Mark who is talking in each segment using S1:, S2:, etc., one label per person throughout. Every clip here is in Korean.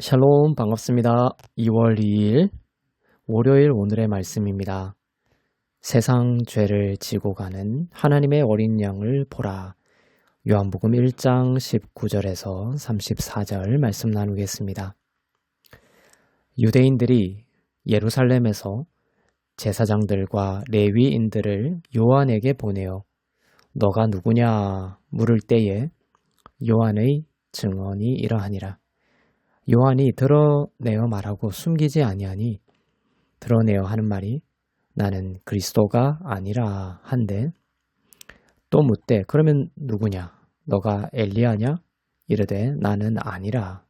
S1: 샬롬 반갑습니다. 2월 2일 월요일 오늘의 말씀입니다. 세상 죄를 지고 가는 하나님의 어린 양을 보라. 요한복음 1장 19절에서 34절 말씀 나누겠습니다. 유대인들이 예루살렘에서 제사장들과 레위인들을 요한에게 보내어 너가 누구냐 물을 때에 요한의 증언이 이러하니라. 요한이 드러내어 말하고 숨기지 아니하니 드러내어 하는 말이 나는 그리스도가 아니라 한데 또 묻되 그러면 누구냐 너가 엘리야냐 이르되 나는 아니라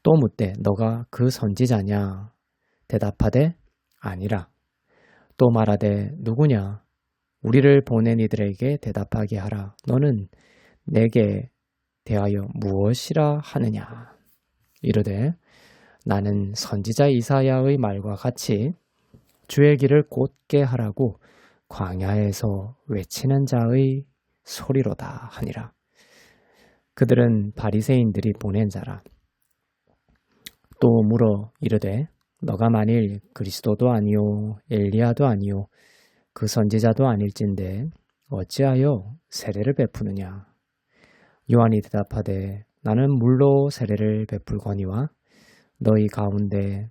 S1: 또 묻되 너가 그 선지자냐 대답하되 아니라 또 말하되 누구냐 우리를 보낸 이들에게 대답하게 하라 너는 내게 대하여 무엇이라 하느냐 이르되 나는 선지자 이사야의 말과 같이 주의 길을 곧게 하라고 광야에서 외치는 자의 소리로다 하니라. 그들은 바리새인들이 보낸 자라. 또 물어 이르되 너가 만일 그리스도도 아니요 엘리야도 아니요 그 선지자도 아닐진데 어찌하여 세례를 베푸느냐. 요한이 대답하되 나는 물로 세례를 베풀거니와 너희 가운데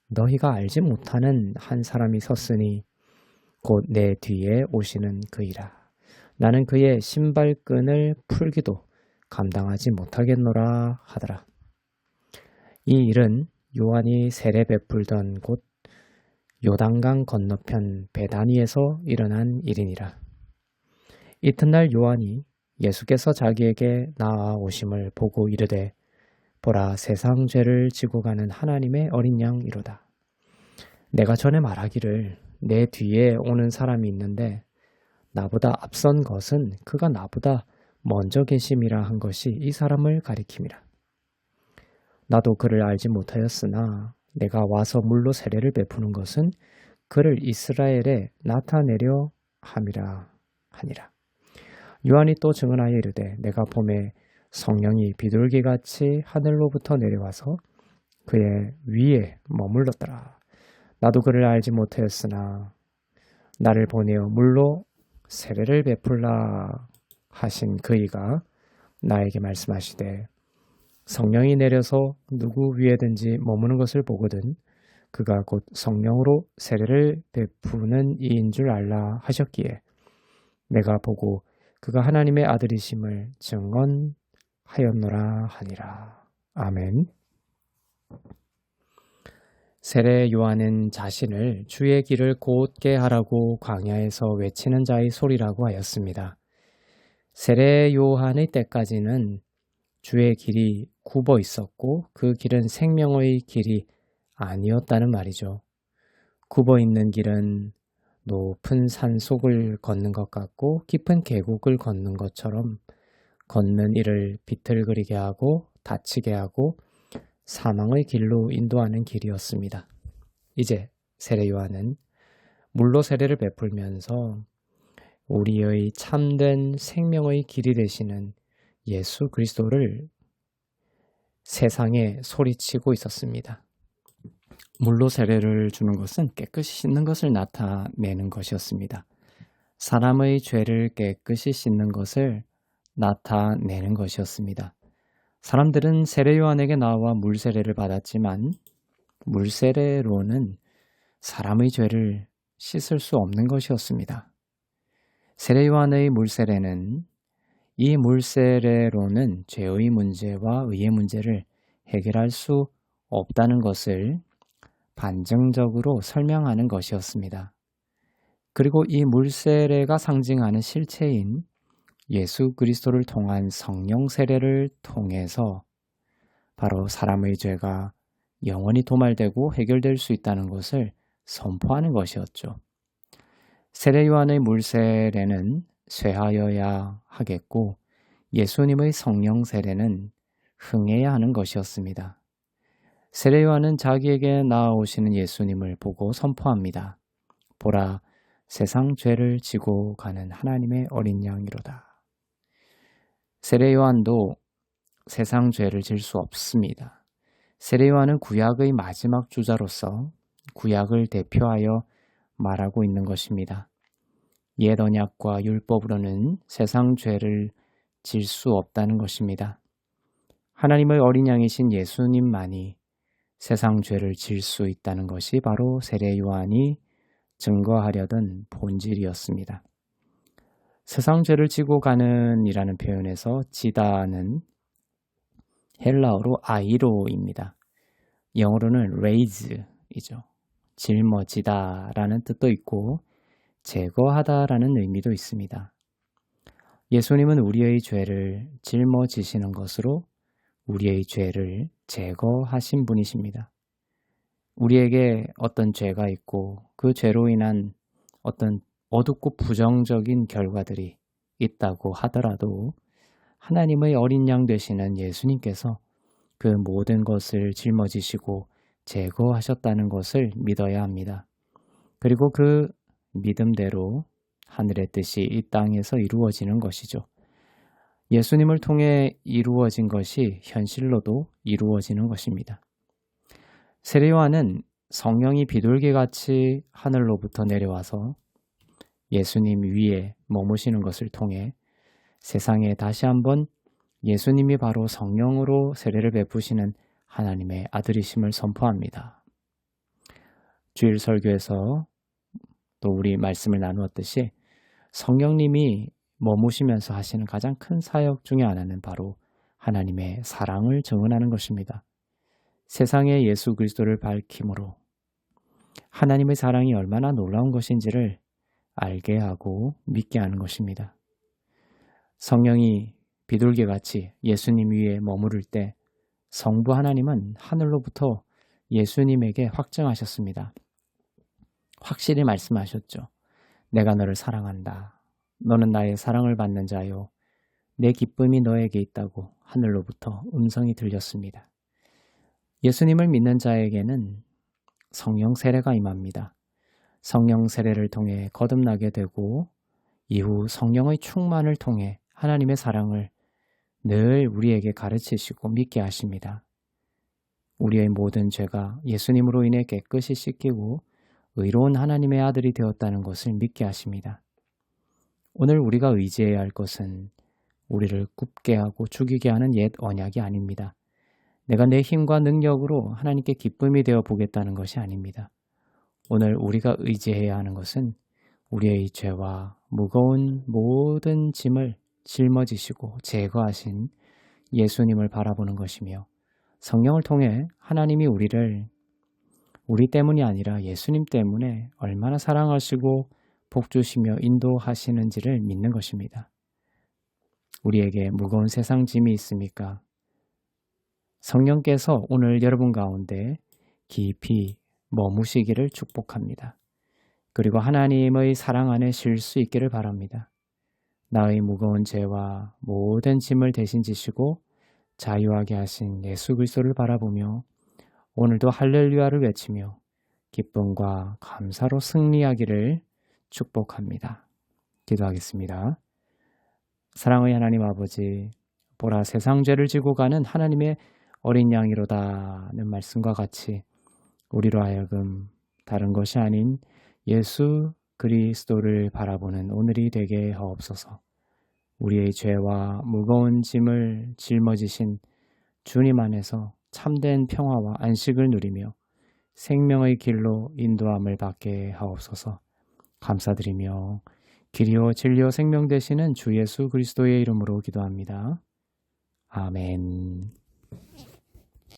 S1: 너희가 알지 못하는 한 사람이 섰으니 곧 내 뒤에 오시는 그이라. 나는 그의 신발끈을 풀기도 감당하지 못하겠노라 하더라. 이 일은 요한이 세례 베풀던 곳 요단강 건너편 베다니에서 일어난 일이니라. 이튿날 요한이 예수께서 자기에게 나아오심을 보고 이르되 보라 세상 죄를 지고 가는 하나님의 어린 양이로다. 내가 전에 말하기를 내 뒤에 오는 사람이 있는데 나보다 앞선 것은 그가 나보다 먼저 계심이라 한 것이 이 사람을 가리킴이라. 나도 그를 알지 못하였으나 내가 와서 물로 세례를 베푸는 것은 그를 이스라엘에 나타내려 함이라 하니라. 요한이 또 증언하여 이르되 내가 봄에 성령이 비둘기같이 하늘로부터 내려와서 그의 위에 머물렀더라. 나도 그를 알지 못하였으나 나를 보내어 물로 세례를 베풀라 하신 그이가 나에게 말씀하시되 성령이 내려서 누구 위에든지 머무는 것을 보거든 그가 곧 성령으로 세례를 베푸는 이인 줄 알라 하셨기에 내가 보고 그가 하나님의 아들이심을 증언하였노라 하니라. 아멘. 세례 요한은 자신을 주의 길을 곧게 하라고 광야에서 외치는 자의 소리라고 하였습니다. 세례 요한의 때까지는 주의 길이 굽어 있었고 그 길은 생명의 길이 아니었다는 말이죠. 굽어 있는 길은 높은 산속을 걷는 것 같고 깊은 계곡을 걷는 것처럼 걷는 이를 비틀거리게 하고 다치게 하고 사망의 길로 인도하는 길이었습니다. 이제 세례 요한은 물로 세례를 베풀면서 우리의 참된 생명의 길이 되시는 예수 그리스도를 세상에 소리치고 있었습니다. 물로 세례를 주는 것은 깨끗이 씻는 것을 나타내는 것이었습니다. 사람의 죄를 깨끗이 씻는 것을 나타내는 것이었습니다. 사람들은 세례 요한에게 나와 물 세례를 받았지만 물 세례로는 사람의 죄를 씻을 수 없는 것이었습니다. 세례 요한의 물 세례는 이 물 세례로는 죄의 문제와 의의 문제를 해결할 수 없다는 것을 반증적으로 설명하는 것이었습니다. 그리고 이 물 세례가 상징하는 실체인 예수 그리스도를 통한 성령 세례를 통해서 바로 사람의 죄가 영원히 도말되고 해결될 수 있다는 것을 선포하는 것이었죠. 세례 요한의 물 세례는 쇠하여야 하겠고 예수님의 성령 세례는 흥해야 하는 것이었습니다. 세례 요한은 자기에게 나아오시는 예수님을 보고 선포합니다. 보라, 세상 죄를 지고 가는 하나님의 어린 양이로다. 세례 요한도 세상 죄를 질 수 없습니다. 세례요한은 구약의 마지막 주자로서 구약을 대표하여 말하고 있는 것입니다. 옛 언약과 율법으로는 세상 죄를 질 수 없다는 것입니다. 하나님의 어린 양이신 예수님만이 세상 죄를 질 수 있다는 것이 바로 세례 요한이 증거하려던 본질이었습니다. 세상 죄를 지고 가는 이라는 표현에서 지다는 헬라어로 아이로입니다. 영어로는 raise이죠. 짊어지다라는 뜻도 있고 제거하다라는 의미도 있습니다. 예수님은 우리의 죄를 짊어지시는 것으로 우리의 죄를 제거하신 분이십니다. 우리에게 어떤 죄가 있고 그 죄로 인한 어떤 어둡고 부정적인 결과들이 있다고 하더라도 하나님의 어린 양 되시는 예수님께서 그 모든 것을 짊어지시고 제거하셨다는 것을 믿어야 합니다. 그리고 그 믿음대로 하늘의 뜻이 이 땅에서 이루어지는 것이죠. 예수님을 통해 이루어진 것이 현실로도 이루어지는 것입니다. 세례 요한은 성령이 비둘기같이 하늘로부터 내려와서 예수님 위에 머무시는 것을 통해 세상에 다시 한번 예수님이 바로 성령으로 세례를 베푸시는 하나님의 아들이심을 선포합니다. 주일 설교에서 또 우리 말씀을 나누었듯이 성령님이 머무시면서 하시는 가장 큰 사역 중에 하나는 바로 하나님의 사랑을 증언하는 것입니다. 세상에 예수 그리스도를 밝힘으로 하나님의 사랑이 얼마나 놀라운 것인지를 알게 하고 믿게 하는 것입니다. 성령이 비둘기같이 예수님 위에 머무를 때 성부 하나님은 하늘로부터 예수님에게 확증하셨습니다. 확실히 말씀하셨죠. 내가 너를 사랑한다. 너는 나의 사랑을 받는 자요. 내 기쁨이 너에게 있다고 하늘로부터 음성이 들렸습니다. 예수님을 믿는 자에게는 성령 세례가 임합니다. 성령 세례를 통해 거듭나게 되고 이후 성령의 충만을 통해 하나님의 사랑을 늘 우리에게 가르치시고 믿게 하십니다. 우리의 모든 죄가 예수님으로 인해 깨끗이 씻기고 의로운 하나님의 아들이 되었다는 것을 믿게 하십니다. 오늘 우리가 의지해야 할 것은 우리를 굽게 하고 죽이게 하는 옛 언약이 아닙니다. 내가 내 힘과 능력으로 하나님께 기쁨이 되어 보겠다는 것이 아닙니다. 오늘 우리가 의지해야 하는 것은 우리의 죄와 무거운 모든 짐을 짊어지시고 제거하신 예수님을 바라보는 것이며 성령을 통해 하나님이 우리를 우리 때문이 아니라 예수님 때문에 얼마나 사랑하시고 복주시며 인도하시는지를 믿는 것입니다. 우리에게 무거운 세상 짐이 있습니까? 성령께서 오늘 여러분 가운데 깊이 머무시기를 축복합니다. 그리고 하나님의 사랑 안에 쉴 수 있기를 바랍니다. 나의 무거운 죄와 모든 짐을 대신 지시고 자유하게 하신 예수 그리스도를 바라보며 오늘도 할렐루야를 외치며 기쁨과 감사로 승리하기를 축복합니다. 기도하겠습니다. 사랑의 하나님 아버지, 보라 세상 죄를 지고 가는 하나님의 어린 양이로다는 말씀과 같이 우리로 하여금 다른 것이 아닌 예수 그리스도를 바라보는 오늘이 되게 하옵소서. 우리의 죄와 무거운 짐을 짊어지신 주님 안에서 참된 평화와 안식을 누리며 생명의 길로 인도함을 받게 하옵소서. 감사드리며 길이요 진리요 생명 되시는 주 예수 그리스도의 이름으로 기도합니다. 아멘.